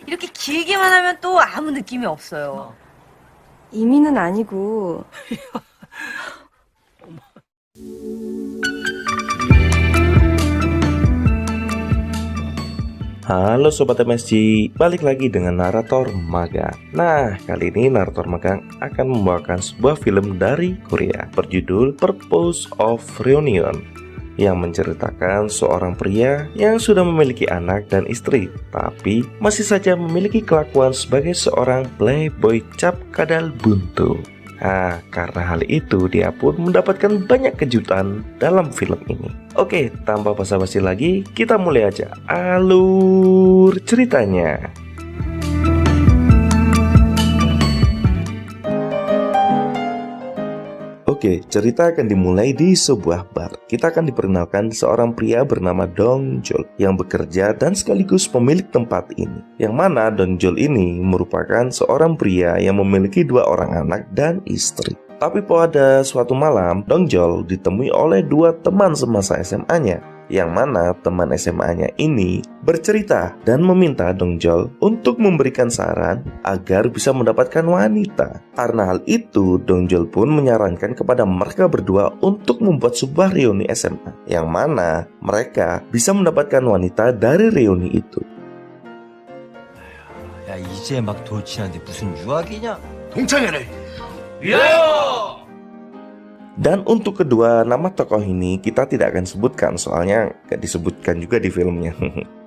이렇게 길게만 하면 또 아무 느낌이 없어요. 이미는 아니고 Halo Sobat MSG, balik lagi dengan narator magang. Nah, kali ini narator magang akan membawakan sebuah film dari Korea berjudul Purpose of Reunion, yang menceritakan seorang pria yang sudah memiliki anak dan istri, tapi masih saja memiliki kelakuan sebagai seorang playboy cap kadal buntu. Nah, karena hal itu dia pun mendapatkan banyak kejutan dalam film ini. Oke, tanpa basa-basi lagi, kita mulai aja alur ceritanya. Oke, cerita akan dimulai di sebuah bar. Kita akan diperkenalkan seorang pria bernama Dong Jol yang bekerja dan sekaligus pemilik tempat ini. Yang mana Dong Jol ini merupakan seorang pria yang memiliki 2 orang anak dan istri. Tapi pada suatu malam, Dong Jol ditemui oleh 2 teman semasa SMA-nya. Yang mana teman SMA-nya ini bercerita dan meminta Dong Jol untuk memberikan saran agar bisa mendapatkan wanita. Karena hal itu, Dong Jol pun menyarankan kepada mereka berdua untuk membuat sebuah reuni SMA, yang mana mereka bisa mendapatkan wanita dari reuni itu. 야, 이제 막 돌진하는데 무슨 유학이냐? 동창회를 위하여! Dan untuk kedua nama tokoh ini kita tidak akan sebutkan, soalnya gak disebutkan juga di filmnya.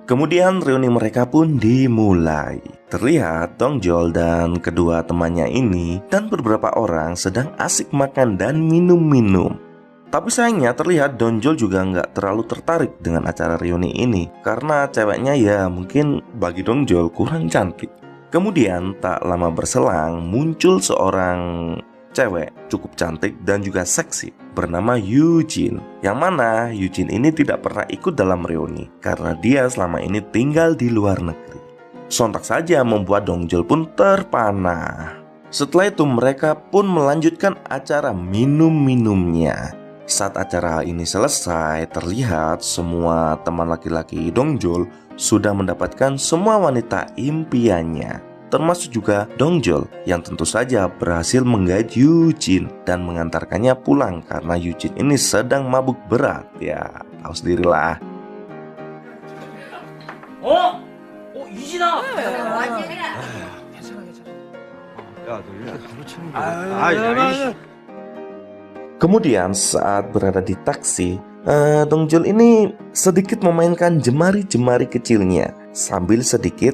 Kemudian reuni mereka pun dimulai. Terlihat Dong Jol dan kedua temannya ini dan beberapa orang sedang asik makan dan minum-minum. Tapi sayangnya terlihat Dong Jol juga nggak terlalu tertarik dengan acara reuni ini, karena ceweknya ya mungkin bagi Dong Jol kurang cantik. Kemudian tak lama berselang muncul seorang cewek cukup cantik dan juga seksi bernama Eugene, yang mana Eugene ini tidak pernah ikut dalam reuni karena dia selama ini tinggal di luar negeri. Sontak saja membuat Dong Jol pun terpana. Setelah itu mereka pun melanjutkan acara minum-minumnya. Saat acara ini selesai, terlihat semua teman laki-laki Dong Jol sudah mendapatkan semua wanita impiannya, termasuk juga Dong Jol yang tentu saja berhasil menggait Eugene dan mengantarkannya pulang karena Eugene ini sedang mabuk berat. Ya, tahu sendirilah. 유진아! 야, 너 이렇게 가로채는 거. Kemudian saat berada di taksi, Dong Jol ini sedikit memainkan jemari-jemari kecilnya sambil sedikit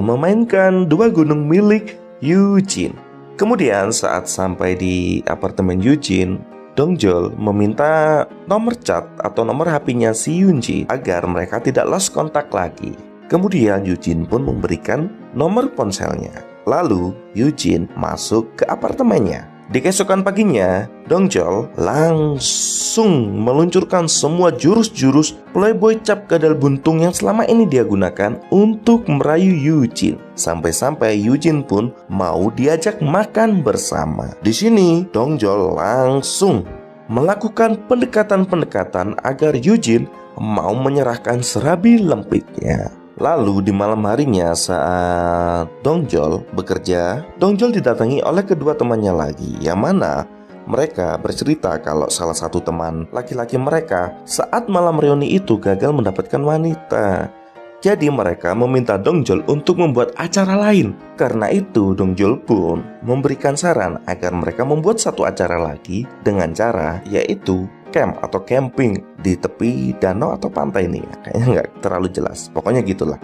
memainkan 2 gunung milik Eugene. Kemudian saat sampai di apartemen Eugene, Dong Jol meminta nomor chat atau nomor HP-nya si Yoonji agar mereka tidak lost kontak lagi. Kemudian Eugene pun memberikan nomor ponselnya. Lalu Eugene masuk ke apartemennya. Di keesokan paginya, Dong Jol langsung meluncurkan semua jurus-jurus playboy cap kadal buntung yang selama ini dia gunakan untuk merayu Eugene. Sampai-sampai Eugene pun mau diajak makan bersama. Di sini, Dong Jol langsung melakukan pendekatan-pendekatan agar Eugene mau menyerahkan serabi lempitnya. Lalu di malam harinya saat Dong Jol bekerja, Dong Jol didatangi oleh kedua temannya lagi, yang mana mereka bercerita kalau salah satu teman laki-laki mereka saat malam reuni itu gagal mendapatkan wanita. Jadi mereka meminta Dong Jol untuk membuat acara lain. Karena itu Dong Jol pun memberikan saran agar mereka membuat satu acara lagi dengan cara yaitu camp atau camping di tepi danau atau pantai nih. Kayaknya nggak terlalu jelas, pokoknya gitulah.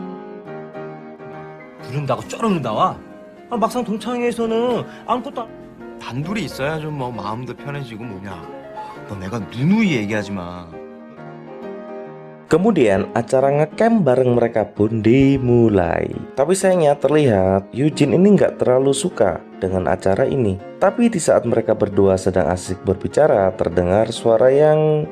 부른다고 쩌르르 나와? 막상 동창회에서는 아무것도 단둘이 있어야 좀 뭐 마음도 편해지고 뭐냐. 너 내가 누누이 얘기하지 마. Kemudian acara ngecamp bareng mereka pun dimulai. Tapi sayangnya terlihat Eugene ini nggak terlalu suka dengan acara ini. Tapi di saat mereka berdua sedang asik berbicara, terdengar suara yang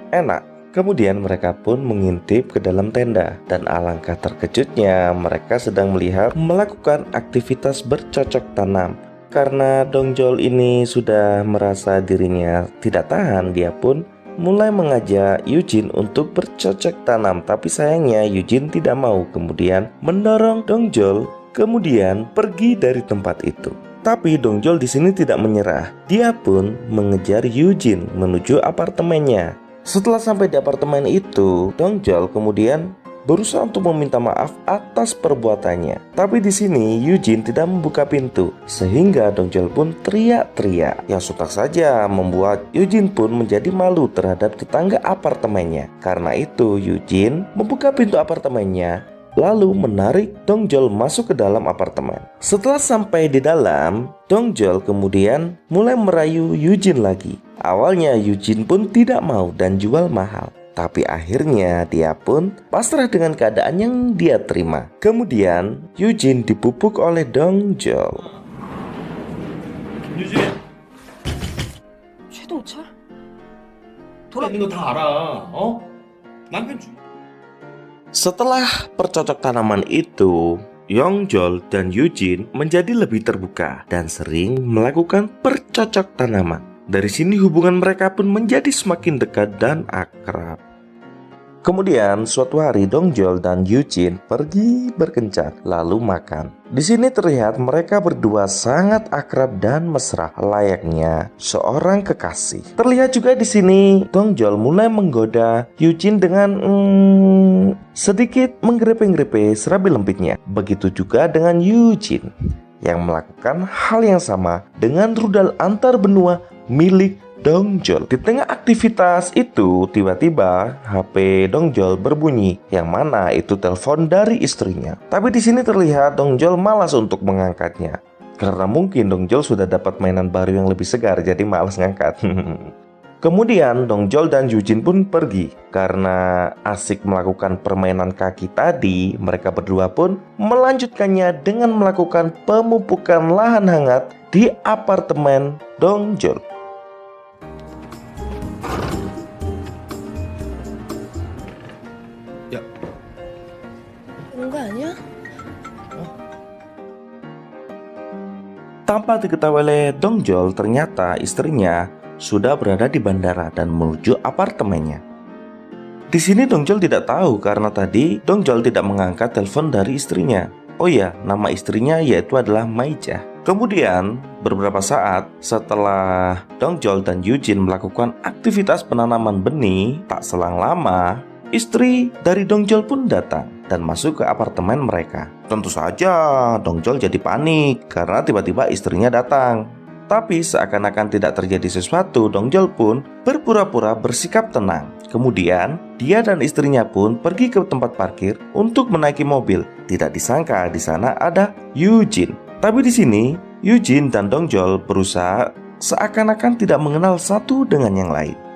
enak. Kemudian mereka pun mengintip ke dalam tenda. Dan alangkah terkejutnya mereka sedang melakukan aktivitas bercocok tanam. Karena Dong Jol ini sudah merasa dirinya tidak tahan, dia pun mulai mengajak Eugene untuk bercocok tanam, tapi sayangnya Eugene tidak mau, kemudian mendorong Dongjol kemudian pergi dari tempat itu. Tapi Dongjol di sini tidak menyerah. Dia pun mengejar Eugene menuju apartemennya. Setelah sampai di apartemen itu, Dongjol kemudian berusaha untuk meminta maaf atas perbuatannya. Tapi di sini Eugene tidak membuka pintu, sehingga Dongjol pun teriak-teriak. Yang sontak saja membuat Eugene pun menjadi malu terhadap tetangga apartemennya. Karena itu Eugene membuka pintu apartemennya, lalu menarik Dongjol masuk ke dalam apartemen. Setelah sampai di dalam, Dongjol kemudian mulai merayu Eugene lagi. Awalnya Eugene pun tidak mau dan jual mahal. Tapi akhirnya dia pun pasrah dengan keadaan yang dia terima. Kemudian Eugene dipupuk oleh Dongjol. 김유진, 최동철? 돌아다니는 거 다 알아. 남편 중. Setelah percocok tanaman itu, Yongjol dan Eugene menjadi lebih terbuka dan sering melakukan percocok tanaman. Dari sini hubungan mereka pun menjadi semakin dekat dan akrab. Kemudian suatu hari Dongjol dan Eugene pergi berkencan lalu makan. Di sini terlihat mereka berdua sangat akrab dan mesra layaknya seorang kekasih. Terlihat juga di sini Dongjol mulai menggoda Eugene dengan sedikit menggrepe-grepe serabi lembutnya. Begitu juga dengan Eugene yang melakukan hal yang sama dengan rudal antar benua milik Dongjol. Di tengah aktivitas itu, tiba-tiba HP Dongjol berbunyi, yang mana itu telepon dari istrinya. Tapi di sini terlihat Dongjol malas untuk mengangkatnya, karena mungkin Dongjol sudah dapat mainan baru yang lebih segar, jadi malas ngangkat. Kemudian Dongjol dan Eugene pun pergi. Karena asik melakukan permainan kaki tadi, mereka berdua pun melanjutkannya dengan melakukan pemupukan lahan hangat di apartemen Dongjol. 그런 거 아니야? Tanpa diketahui oleh Dongjol, ternyata istrinya sudah berada di bandara dan menuju apartemennya. Di sini Dongjol tidak tahu karena tadi Dongjol tidak mengangkat telepon dari istrinya. Oh ya, nama istrinya yaitu adalah Maija. Kemudian beberapa saat setelah Dongjol dan Eugene melakukan aktivitas penanaman benih, tak selang lama istri dari Dongjol pun datang dan masuk ke apartemen mereka. Tentu saja Dongjol jadi panik karena tiba-tiba istrinya datang. Tapi seakan-akan tidak terjadi sesuatu, Dongjol pun berpura-pura bersikap tenang. Kemudian dia dan istrinya pun pergi ke tempat parkir untuk menaiki mobil. Tidak disangka di sana ada Eugene. Tapi di sini Eugene dan Dongjol berusaha seakan-akan tidak mengenal satu dengan yang lain.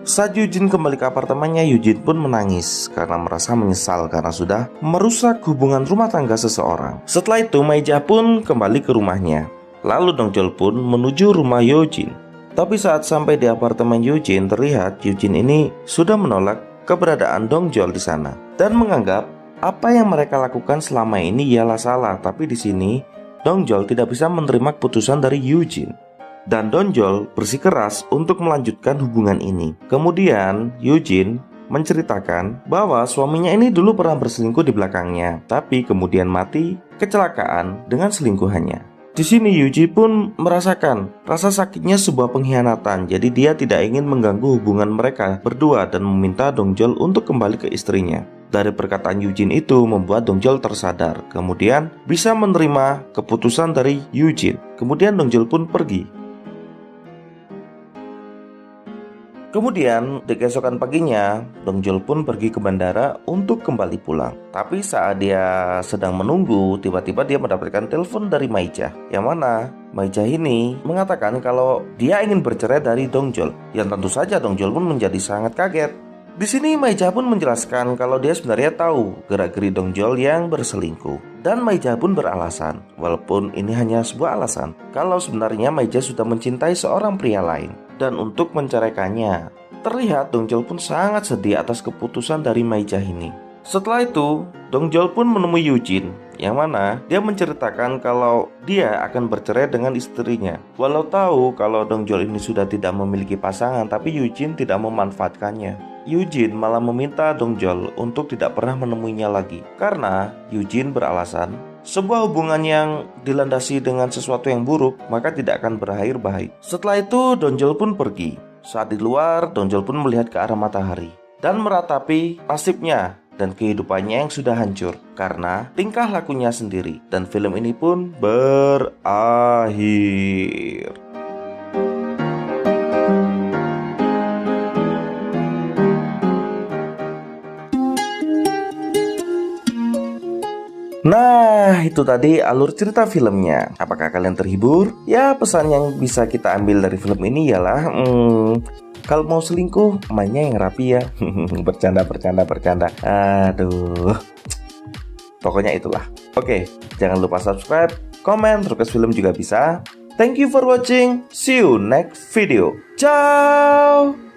Saat Eugene kembali ke apartemennya, Eugene pun menangis karena merasa menyesal karena sudah merusak hubungan rumah tangga seseorang. Setelah itu, Maija pun kembali ke rumahnya. Lalu Dongjol pun menuju rumah Eugene. Tapi saat sampai di apartemen Eugene, terlihat Eugene ini sudah menolak keberadaan Dongjol di sana dan menganggap apa yang mereka lakukan selama ini ialah salah. Tapi di sini Dongjol tidak bisa menerima keputusan dari Eugene. Dan Dongjol bersikeras untuk melanjutkan hubungan ini. Kemudian Eugene menceritakan bahwa suaminya ini dulu pernah berselingkuh di belakangnya, tapi kemudian mati kecelakaan dengan selingkuhannya. Di sini Eugene pun merasakan rasa sakitnya sebuah pengkhianatan. Jadi dia tidak ingin mengganggu hubungan mereka berdua dan meminta Dongjol untuk kembali ke istrinya. Dari perkataan Eugene itu membuat Dongjol tersadar, kemudian bisa menerima keputusan dari Eugene. Kemudian Dongjol pun pergi. Kemudian di keesokan paginya, Dongjol pun pergi ke bandara untuk kembali pulang. Tapi saat dia sedang menunggu, tiba-tiba dia mendapatkan telepon dari Maija. Yang mana Maija ini mengatakan kalau dia ingin bercerai dari Dongjol. Yang tentu saja Dongjol pun menjadi sangat kaget. Di sini Maija pun menjelaskan kalau dia sebenarnya tahu gerak-geri Dongjol yang berselingkuh. Dan Maija pun beralasan, walaupun ini hanya sebuah alasan, kalau sebenarnya Maija sudah mencintai seorang pria lain. Dan untuk menceraikannya, terlihat Dongjol pun sangat sedih atas keputusan dari Maija ini. Setelah itu, Dongjol pun menemui Eugene yang mana dia menceritakan kalau dia akan bercerai dengan istrinya. Walau tahu kalau Dongjol ini sudah tidak memiliki pasangan, tapi Eugene tidak memanfaatkannya. Eugene malah meminta Dongjol untuk tidak pernah menemuinya lagi, karena Eugene beralasan sebuah hubungan yang dilandasi dengan sesuatu yang buruk maka tidak akan berakhir baik. Setelah itu Dongjol pun pergi. Saat di luar, Dongjol pun melihat ke arah matahari dan meratapi nasibnya dan kehidupannya yang sudah hancur karena tingkah lakunya sendiri. Dan film ini pun berakhir. Nah, itu tadi alur cerita filmnya. Apakah kalian terhibur? Ya, pesan yang bisa kita ambil dari film ini ialah kalau mau selingkuh, mainnya yang rapi ya. Bercanda. Aduh. Pokoknya itulah. Oke, jangan lupa subscribe, komen, request film juga bisa. Thank you for watching. See you next video. Ciao.